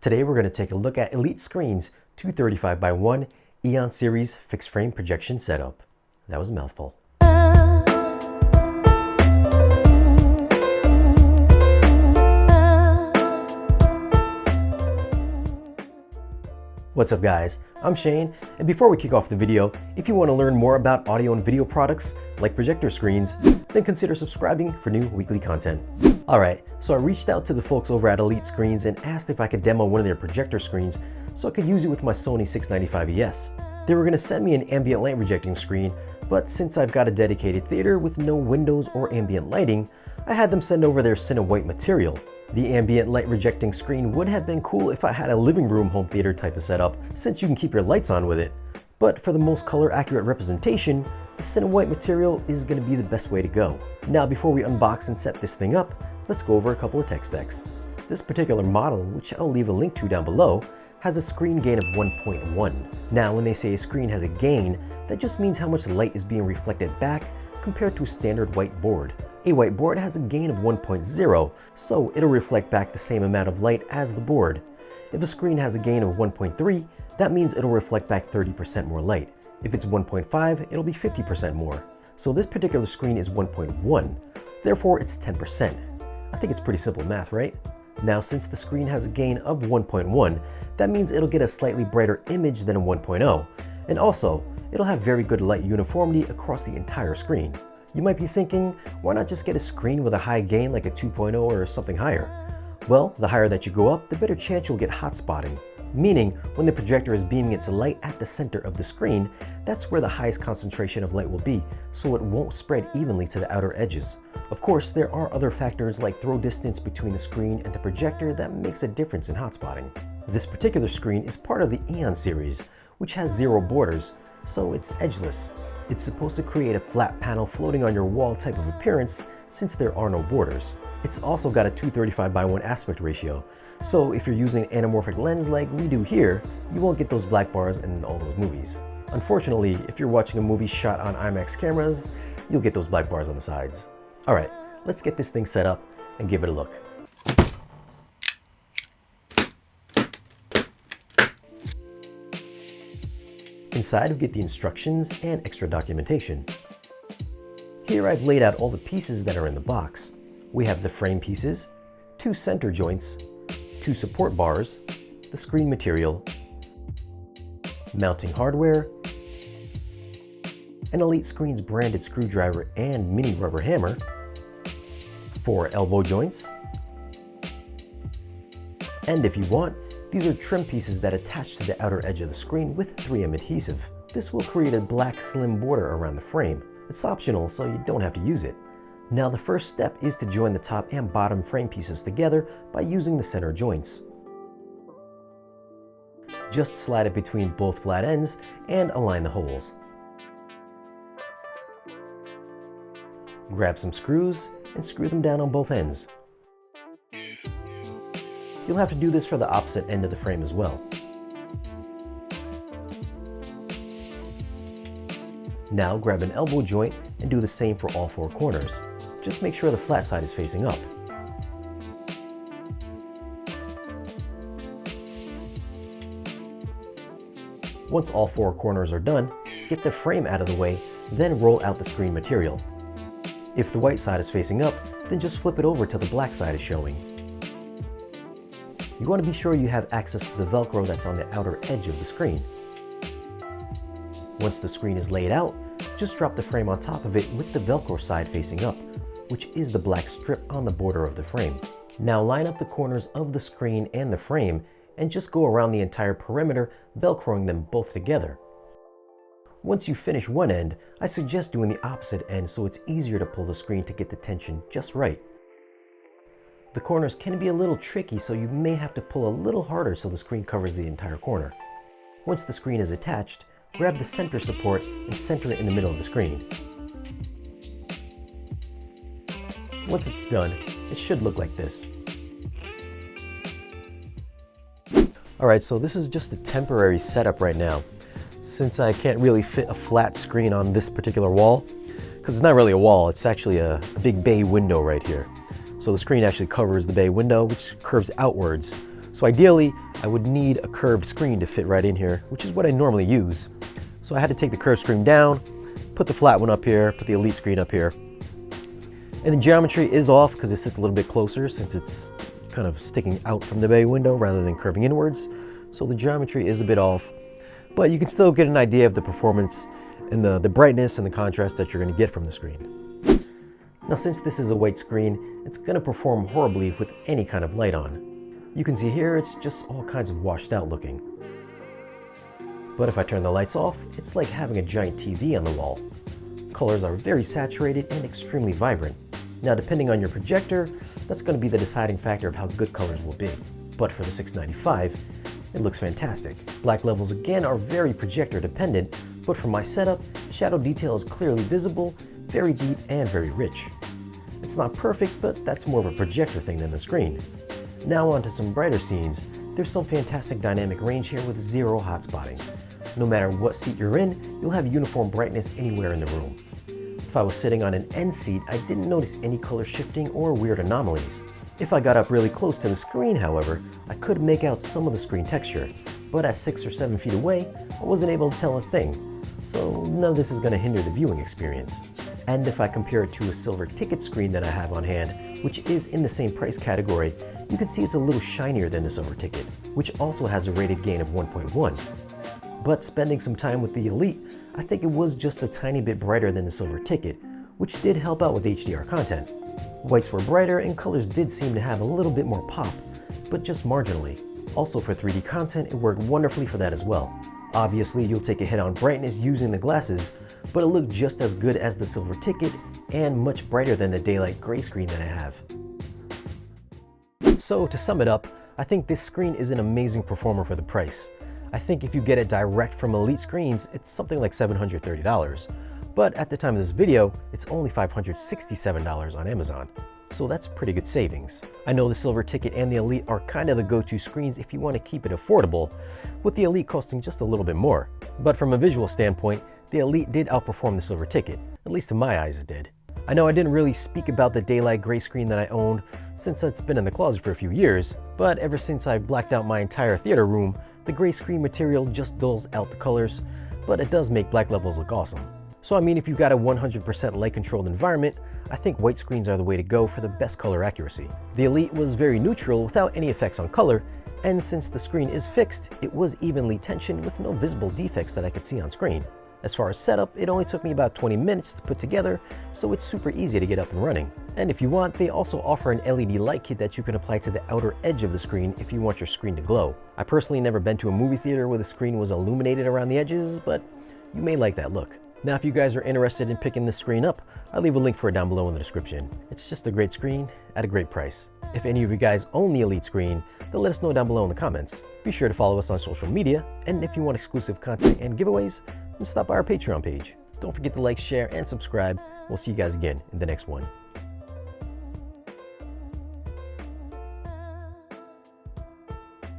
Today we're going to take a look at Elite Screens 235x1 Aeon Series fixed frame projection setup. That was a mouthful. What's up guys, I'm Shane, and before we kick off the video, if you want to learn more about audio and video products like projector screens, then consider subscribing for new weekly content. Alright, so I reached out to the folks over at Elite Screens and asked if I could demo one of their projector screens so I could use it with my Sony 695ES. They were going to send me an ambient light projecting screen, but since I've got a dedicated theater with no windows or ambient lighting, I had them send over their Cinewhite material. The ambient light projecting screen would have been cool if I had a living room home theater type of setup, since you can keep your lights on with it. But for the most color accurate representation, the Cinewhite material is going to be the best way to go. Now before we unbox and set this thing up, let's go over a couple of tech specs. This particular model, which I'll leave a link to down below, has a screen gain of 1.1. Now when they say a screen has a gain, that just means how much light is being reflected back compared to a standard white board. A white board has a gain of 1.0, so it'll reflect back the same amount of light as the board. If a screen has a gain of 1.3, that means it'll reflect back 30% more light. If it's 1.5, it'll be 50% more. So this particular screen is 1.1, therefore it's 10%. I think it's pretty simple math, right? Now since the screen has a gain of 1.1, that means it'll get a slightly brighter image than a 1.0, and also it'll have very good light uniformity across the entire screen. You might be thinking, why not just get a screen with a high gain like a 2.0 or something higher? Well, the higher that you go up, the better chance you'll get hot spotting. Meaning, when the projector is beaming its light at the center of the screen, that's where the highest concentration of light will be, so it won't spread evenly to the outer edges. Of course, there are other factors like throw distance between the screen and the projector that makes a difference in hot spotting. This particular screen is part of the Aeon Series, which has 0 borders, so it's edgeless. It's supposed to create a flat panel floating on your wall type of appearance since there are no borders. It's also got a 235x1 aspect ratio, so if you're using an anamorphic lens like we do here, you won't get those black bars in all those movies. Unfortunately, if you're watching a movie shot on IMAX cameras, you'll get those black bars on the sides. Alright, let's get this thing set up and give it a look. Inside we get the instructions and extra documentation. Here I've laid out all the pieces that are in the box. We have the frame pieces, 2 center joints, 2 support bars, the screen material, mounting hardware, an Elite Screens branded screwdriver and mini rubber hammer, 4 elbow joints, and if you want, these are trim pieces that attach to the outer edge of the screen with 3M adhesive. This will create a black slim border around the frame. It's optional, so you don't have to use it. Now the first step is to join the top and bottom frame pieces together by using the center joints. Just slide it between both flat ends and align the holes. Grab some screws and screw them down on both ends. You'll have to do this for the opposite end of the frame as well. Now grab an elbow joint and do the same for all 4 corners. Just make sure the flat side is facing up. Once all 4 corners are done, get the frame out of the way, then roll out the screen material. If the white side is facing up, then just flip it over till the black side is showing. You want to be sure you have access to the Velcro that's on the outer edge of the screen. Once the screen is laid out, just drop the frame on top of it with the Velcro side facing up, which is the black strip on the border of the frame. Now line up the corners of the screen and the frame and just go around the entire perimeter, Velcroing them both together. Once you finish one end, I suggest doing the opposite end so it's easier to pull the screen to get the tension just right. The corners can be a little tricky, so you may have to pull a little harder so the screen covers the entire corner. Once the screen is attached, grab the center support and center it in the middle of the screen. Once it's done, it should look like this. Alright, so this is just a temporary setup right now, since I can't really fit a flat screen on this particular wall, because it's not really a wall, it's actually a big bay window right here. So the screen actually covers the bay window, which curves outwards. So ideally, I would need a curved screen to fit right in here, which is what I normally use. So I had to take the curved screen down, put the flat one up here, put the Elite screen up here. And the geometry is off because it sits a little bit closer since it's kind of sticking out from the bay window rather than curving inwards. So the geometry is a bit off, but you can still get an idea of the performance and the brightness and the contrast that you're going to get from the screen. Now, since this is a white screen, it's going to perform horribly with any kind of light on. You can see here it's just all kinds of washed out looking. But if I turn the lights off, it's like having a giant TV on the wall. Colors are very saturated and extremely vibrant. Now, depending on your projector, that's going to be the deciding factor of how good colors will be. But for the $695, it looks fantastic. Black levels again are very projector dependent, but for my setup, shadow detail is clearly visible, very deep and very rich. It's not perfect, but that's more of a projector thing than the screen. Now onto some brighter scenes. There's some fantastic dynamic range here with zero hot spotting. No matter what seat you're in, you'll have uniform brightness anywhere in the room. If I was sitting on an end seat, I didn't notice any color shifting or weird anomalies. If I got up really close to the screen, however, I could make out some of the screen texture, but at 6 or 7 feet away, I wasn't able to tell a thing. So none of this is going to hinder the viewing experience. And if I compare it to a silver ticket screen that I have on hand, which is in the same price category, you can see it's a little shinier than the silver ticket, which also has a rated gain of 1.1. But spending some time with the Elite, I think it was just a tiny bit brighter than the silver ticket, which did help out with HDR content. Whites were brighter and colors did seem to have a little bit more pop, but just marginally. Also for 3D content, it worked wonderfully for that as well. Obviously, you'll take a hit on brightness using the glasses, but it looked just as good as the silver ticket and much brighter than the daylight gray screen that I have. So to sum it up, I think this screen is an amazing performer for the price. I think if you get it direct from Elite Screens, it's something like $730. But at the time of this video, it's only $567 on Amazon. So that's pretty good savings. I know the silver ticket and the Elite are kind of the go-to screens if you want to keep it affordable, with the Elite costing just a little bit more. But from a visual standpoint, the Elite did outperform the silver ticket, at least in my eyes it did. I know I didn't really speak about the daylight gray screen that I owned since it's been in the closet for a few years, but ever since I've blacked out my entire theater room, the gray screen material just dulls out the colors, but it does make black levels look awesome. So I mean, if you've got a 100% light controlled environment, I think white screens are the way to go for the best color accuracy. The Elite was very neutral without any effects on color, and since the screen is fixed, it was evenly tensioned with no visible defects that I could see on screen. As far as setup, it only took me about 20 minutes to put together, so it's super easy to get up and running. And if you want, they also offer an LED light kit that you can apply to the outer edge of the screen if you want your screen to glow. I personally never been to a movie theater where the screen was illuminated around the edges, but you may like that look. Now, if you guys are interested in picking this screen up, I'll leave a link for it down below in the description. It's just a great screen at a great price. If any of you guys own the Elite screen, then let us know down below in the comments. Be sure to follow us on social media, and if you want exclusive content and giveaways, then stop by our Patreon page. Don't forget to like, share, and subscribe. We'll see you guys again in the next one.